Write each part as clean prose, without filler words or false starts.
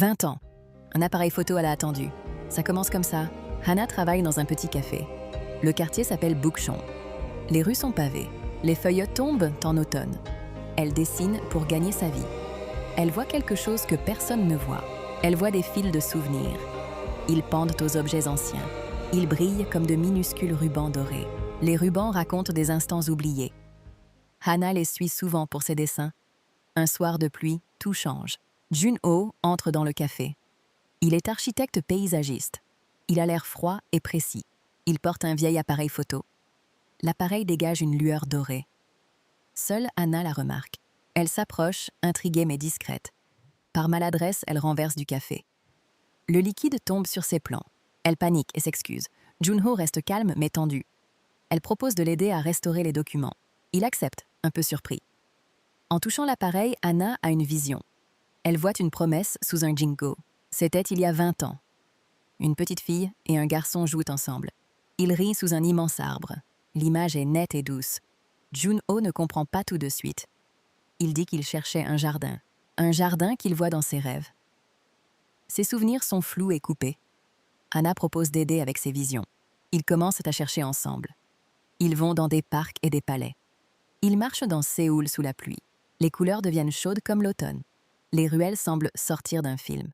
20 ans. Un appareil photo à la attendue. Ça commence comme ça. Hannah travaille dans un petit café. Le quartier s'appelle Bukchon. Les rues sont pavées. Les feuilles tombent en automne. Elle dessine pour gagner sa vie. Elle voit quelque chose que personne ne voit. Elle voit des fils de souvenirs. Ils pendent aux objets anciens. Ils brillent comme de minuscules rubans dorés. Les rubans racontent des instants oubliés. Hannah les suit souvent pour ses dessins. Un soir de pluie, tout change. Jun-ho entre dans le café. Il est architecte paysagiste. Il a l'air froid et précis. Il porte un vieil appareil photo. L'appareil dégage une lueur dorée. Seule Hannah la remarque. Elle s'approche, intriguée mais discrète. Par maladresse, elle renverse du café. Le liquide tombe sur ses plans. Elle panique et s'excuse. Jun-ho reste calme mais tendu. Elle propose de l'aider à restaurer les documents. Il accepte, un peu surpris. En touchant l'appareil, Hannah a une vision. Elle voit une promesse sous un jingo. C'était il y a 20 ans. Une petite fille et un garçon jouent ensemble. Ils rient sous un immense arbre. L'image est nette et douce. Jun-ho ne comprend pas tout de suite. Il dit qu'il cherchait un jardin qu'il voit dans ses rêves. Ses souvenirs sont flous et coupés. Hannah propose d'aider avec ses visions. Ils commencent à chercher ensemble. Ils vont dans des parcs et des palais. Ils marchent dans Séoul sous la pluie. Les couleurs deviennent chaudes comme l'automne. Les ruelles semblent sortir d'un film.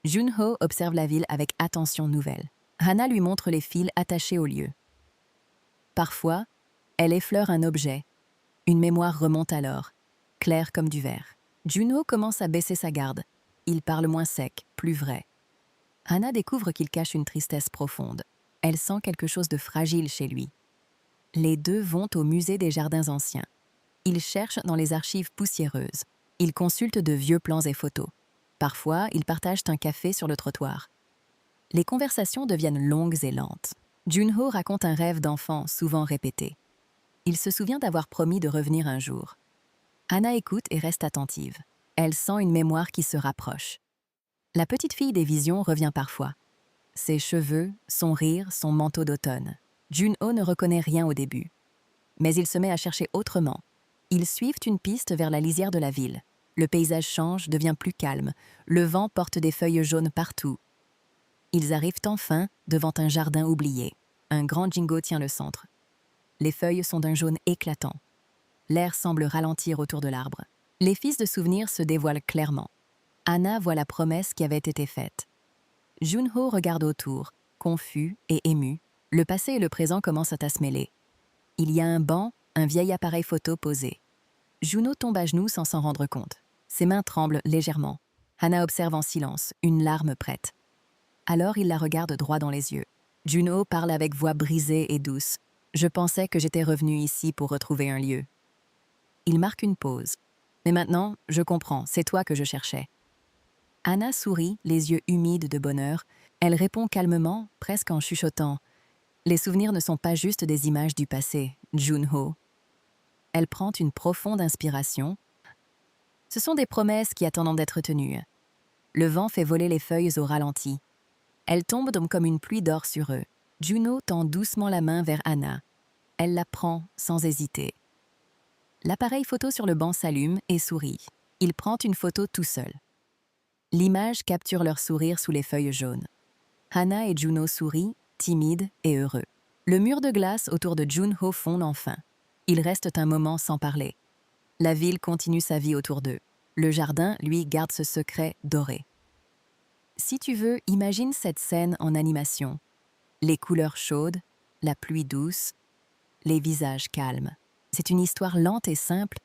Jun-ho observe la ville avec attention nouvelle. Hannah lui montre les fils attachés au lieu. Parfois, elle effleure un objet. Une mémoire remonte alors, claire comme du verre. Jun-ho commence à baisser sa garde. Il parle moins sec, plus vrai. Hannah découvre qu'il cache une tristesse profonde. Elle sent quelque chose de fragile chez lui. Les deux vont au musée des jardins anciens. Ils cherchent dans les archives poussiéreuses. Ils consultent de vieux plans et photos. Parfois, ils partagent un café sur le trottoir. Les conversations deviennent longues et lentes. Jun-ho raconte un rêve d'enfant souvent répété. Il se souvient d'avoir promis de revenir un jour. Hannah écoute et reste attentive. Elle sent une mémoire qui se rapproche. La petite fille des visions revient parfois. Ses cheveux, son rire, son manteau d'automne. Jun-ho ne reconnaît rien au début. Mais il se met à chercher autrement. Ils suivent une piste vers la lisière de la ville. Le paysage change, devient plus calme. Le vent porte des feuilles jaunes partout. Ils arrivent enfin devant un jardin oublié. Un grand jingo tient le centre. Les feuilles sont d'un jaune éclatant. L'air semble ralentir autour de l'arbre. Les fils de souvenirs se dévoilent clairement. Hannah voit la promesse qui avait été faite. Jun-ho regarde autour, confus et ému. Le passé et le présent commencent à se mêler. Il y a un banc, un vieil appareil photo posé. Jun-ho tombe à genoux sans s'en rendre compte. Ses mains tremblent légèrement. Hannah observe en silence, une larme prête. Alors il la regarde droit dans les yeux. Jun-ho parle avec voix brisée et douce. « Je pensais que j'étais revenu ici pour retrouver un lieu. » Il marque une pause. « Mais maintenant, je comprends, c'est toi que je cherchais. » Hannah sourit, les yeux humides de bonheur. Elle répond calmement, presque en chuchotant. « Les souvenirs ne sont pas juste des images du passé, Jun-ho. » Elle prend une profonde inspiration. Ce sont des promesses qui attendent d'être tenues. Le vent fait voler les feuilles au ralenti. Elles tombent donc comme une pluie d'or sur eux. Jun-ho tend doucement la main vers Hannah. Elle la prend sans hésiter. L'appareil photo sur le banc s'allume et sourit. Il prend une photo tout seul. L'image capture leur sourire sous les feuilles jaunes. Hannah et Jun-ho sourient, timides et heureux. Le mur de glace autour de Jun-ho fond enfin. Ils restent un moment sans parler. La ville continue sa vie autour d'eux. Le jardin, lui, garde ce secret doré. Si tu veux, imagine cette scène en animation. Les couleurs chaudes, la pluie douce, les visages calmes. C'est une histoire lente et simple,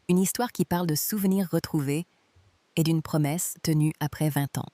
une histoire qui parle de souvenirs retrouvés et d'une promesse tenue après 20 ans.